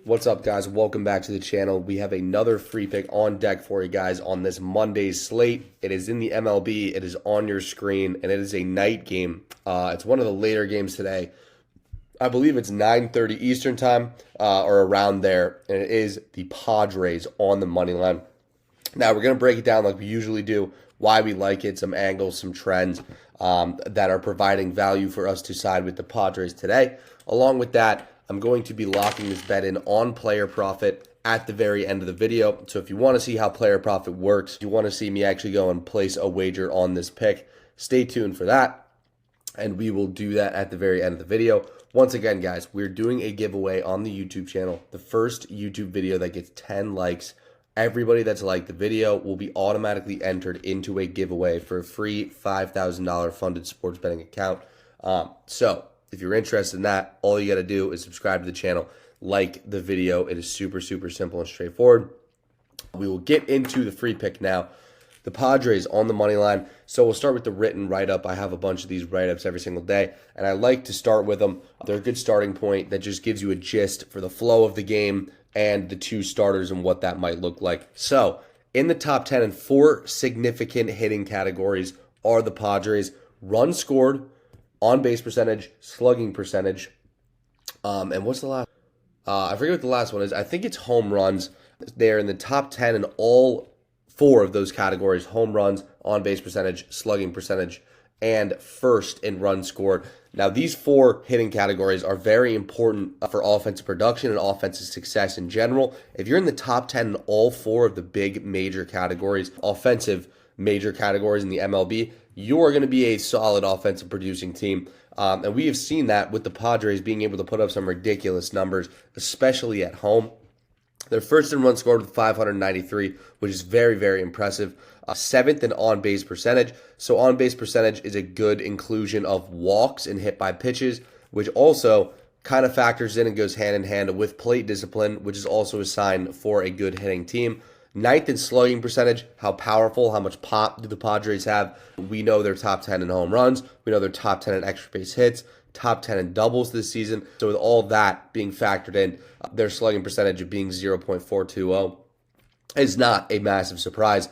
What's up, guys? Welcome back to the channel. We have another free pick on deck for you guys on this Monday's slate. It is in the MLB. It is on your screen, and it is a night game. It's one of the later games today. I believe it's 9:30 Eastern time or around there, and it is the Padres on the money line. Now, we're going to break it down like we usually do, why we like it, some angles, some trends that are providing value for us to side with the Padres today. Along with that, I'm going to be locking this bet in on player profit at the very end of the video. So if you want to see how player profit works, you want to see me actually go and place a wager on this pick, stay tuned for that. And we will do that at the very end of the video. Once again, guys, we're doing a giveaway on the YouTube channel. The first YouTube video that gets 10 likes, everybody that's liked the video will be automatically entered into a giveaway for a free $5,000 funded sports betting account. So if you're interested in that, all you got to do is subscribe to the channel, like the video. It is super, super simple and straightforward. We will get into the free pick now. The Padres on the money line. So we'll start with the written write-up. I have a bunch of these write-ups every single day, and I like to start with them. They're a good starting point that just gives you a gist for the flow of the game and the two starters and what that might look like. So in the top 10 and 4 significant hitting categories are the Padres: runs scored, on-base percentage, slugging percentage, and what's the last? I forget what the last one is. I think it's home runs. They're in the top 10 in all 4 of those categories: home runs, on-base percentage, slugging percentage, and first in runs scored. Now, these 4 hitting categories are very important for offensive production and offensive success in general. If you're in the top 10 in all 4 of the big major categories, offensive major categories in the MLB, you are going to be a solid offensive producing team. And we have seen that with the Padres being able to put up some ridiculous numbers, especially at home. They're first in runs scored with 593, which is very, very impressive. 7th in on-base percentage. So on-base percentage is a good inclusion of walks and hit by pitches, which also kind of factors in and goes hand in hand with plate discipline, which is also a sign for a good hitting team. 9th in slugging percentage. How powerful, how much pop do the Padres have? We know they're top 10 in home runs. We know they're top 10 in extra base hits, top 10 in doubles this season. So with all that being factored in, their slugging percentage of being 0.420 is not a massive surprise.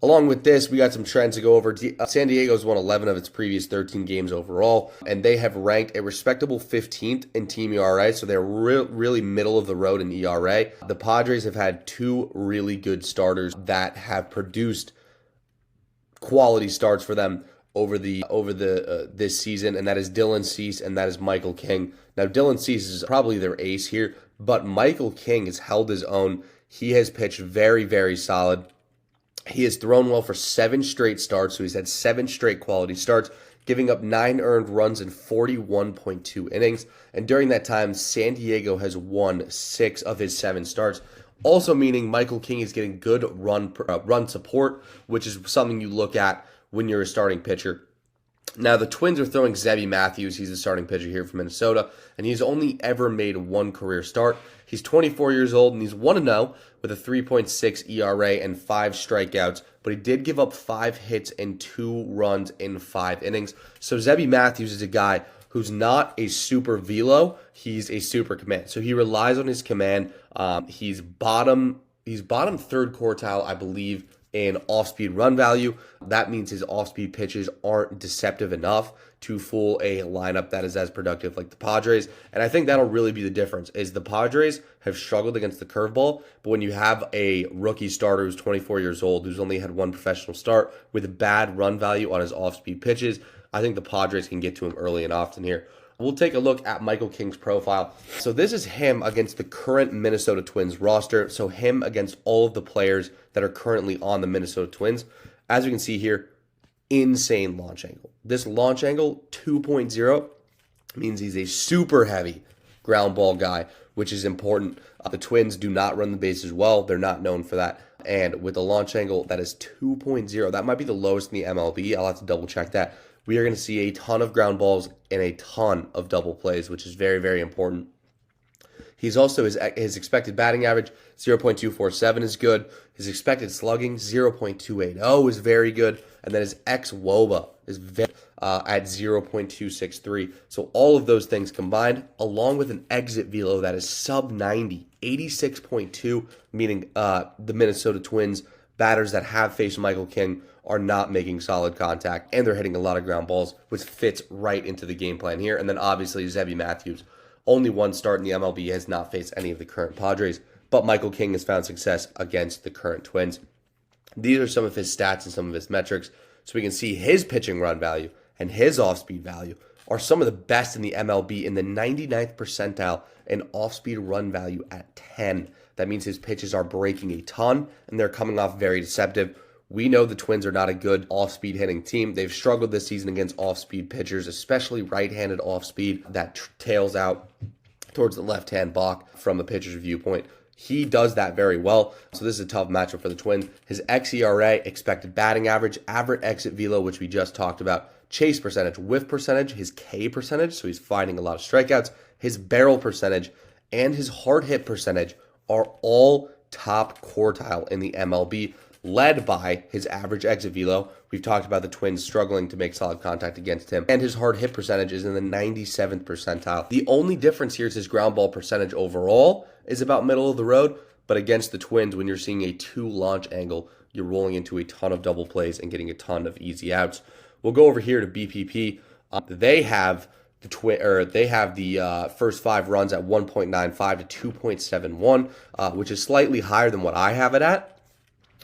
Along with this, we got some trends to go over. San Diego's won 11 of its previous 13 games overall, and they have ranked a respectable 15th in team ERA, so they're really middle of the road in ERA. The Padres have had 2 really good starters that have produced quality starts for them over this season, and that is Dylan Cease and that is Michael King. Now, Dylan Cease is probably their ace here, but Michael King has held his own. He has pitched very, very solid. He has thrown well for 7 straight starts, so he's had 7 straight quality starts, giving up 9 earned runs in 41.2 innings. And during that time, San Diego has won 6 of his 7 starts, also meaning Michael King is getting good run support, which is something you look at when you're a starting pitcher. Now, the Twins are throwing Zebby Matthews. He's the starting pitcher here from Minnesota, and he's only ever made 1 career start. He's 24 years old, and he's 1-0 with a 3.6 ERA and 5 strikeouts, but he did give up 5 hits and 2 runs in 5 innings. So Zebby Matthews is a guy who's not a super velo, he's a super command. So he relies on his command. He's bottom 3rd quartile, I believe, in off-speed run value. That means his off-speed pitches aren't deceptive enough to fool a lineup that is as productive like the Padres. And I think that'll really be the difference, is the Padres have struggled against the curveball, but when you have a rookie starter who's 24 years old, who's only had 1 professional start with a bad run value on his off-speed pitches, I think the Padres can get to him early and often here. We'll take a look at Michael King's profile. So this is him against the current Minnesota Twins roster. So him against all of the players that are currently on the Minnesota Twins. As you can see here, insane launch angle. This launch angle, 2.0, means he's a super heavy ground ball guy, which is important. The Twins do not run the bases well. They're not known for that. And with a launch angle that is 2.0, that might be the lowest in the MLB. I'll have to double check that. We are going to see a ton of ground balls and a ton of double plays, which is very, very important. He's also, his expected batting average, 0.247 is good. His expected slugging, 0.280 is very good. And then his xWOBA is very at 0.263. So all of those things combined, along with an exit velo that is sub 90, 86.2, meaning the Minnesota Twins batters that have faced Michael King are not making solid contact, and they're hitting a lot of ground balls, which fits right into the game plan here. And then obviously Zebby Matthews, only one start in the MLB, has not faced any of the current Padres, but Michael King has found success against the current Twins. These are some of his stats and some of his metrics, so we can see his pitching run value and his off-speed value are some of the best in the MLB, in the 99th percentile in off-speed run value at 10. That means his pitches are breaking a ton, and they're coming off very deceptive. We know the Twins are not a good off-speed hitting team. They've struggled this season against off-speed pitchers, especially right-handed off-speed that tails out towards the left-hand block from the pitcher's viewpoint. He does that very well, so this is a tough matchup for the Twins. His xERA, expected batting average, average exit velo, which we just talked about, chase percentage, whiff percentage, his K percentage, so he's finding a lot of strikeouts, his barrel percentage, and his hard hit percentage are all top quartile in the MLB, led by his average exit velo. We've talked about the Twins struggling to make solid contact against him, and his hard hit percentage is in the 97th percentile. The only difference here is his ground ball percentage overall is about middle of the road, but against the Twins, when you're seeing a 2 launch angle, you're rolling into a ton of double plays and getting a ton of easy outs. We'll go over here to BPP. They have the first 5 runs at 1.95 to 2.71, which is slightly higher than what I have it at.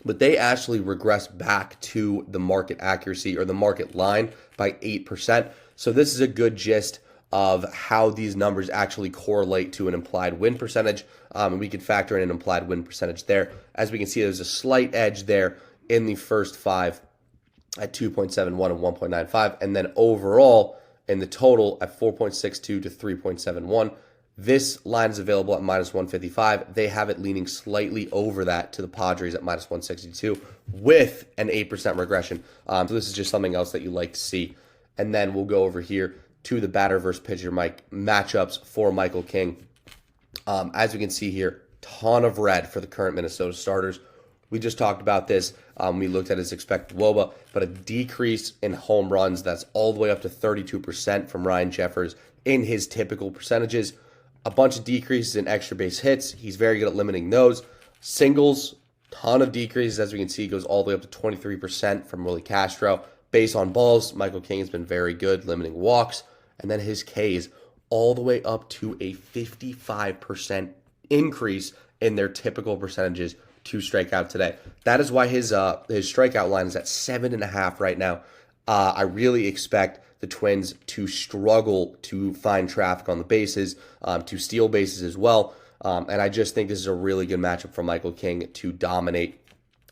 But they actually regress back to the market accuracy or the market line by 8%. So this is a good gist of how these numbers actually correlate to an implied win percentage. And we could factor in an implied win percentage there. As we can see, there's a slight edge there in the first 5 at 2.71 and 1.95. And then overall in the total at 4.62 to 3.71. This line is available at minus 155. They have it leaning slightly over that to the Padres at minus 162 with an 8% regression. So this is just something else that you like to see. And then we'll go over here to the batter versus pitcher matchups for Michael King. As we can see here, ton of red for the current Minnesota starters. We just talked about this. We looked at his expected WOBA, but a decrease in home runs that's all the way up to 32% from Ryan Jeffers in his typical percentages. A bunch of decreases in extra base hits. He's very good at limiting those. Singles, ton of decreases. As we can see, goes all the way up to 23% from Willie Castro. Base on balls, Michael King has been very good, limiting walks. And then his Ks all the way up to a 55% increase in their typical percentages to strike out today. That is why his strikeout line is at 7.5 right now. I really expect the Twins to struggle to find traffic on the bases, to steal bases as well. And I just think this is a really good matchup for Michael King to dominate,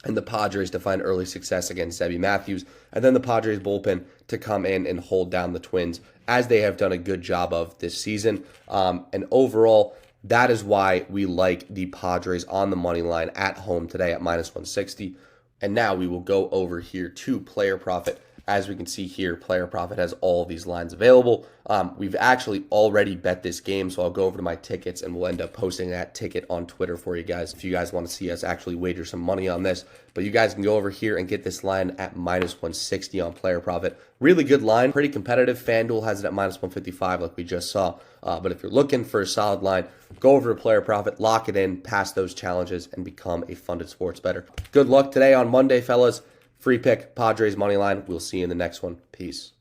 and the Padres to find early success against Zebby Matthews, and then the Padres bullpen to come in and hold down the Twins, as they have done a good job of this season. And overall, that is why we like the Padres on the money line at home today at minus 160. And now we will go over here to Player Profit. As we can see here, Player Profit has all these lines available. We've actually already bet this game, so I'll go over to my tickets and we'll end up posting that ticket on Twitter for you guys if you guys want to see us actually wager some money on this. But you guys can go over here and get this line at minus 160 on Player Profit. Really good line, pretty competitive. FanDuel has it at minus 155 like we just saw. But if you're looking for a solid line, go over to Player Profit, lock it in, pass those challenges, and become a funded sports bettor. Good luck today on Monday, fellas. Free pick, Padres money line. We'll see you in the next one. Peace.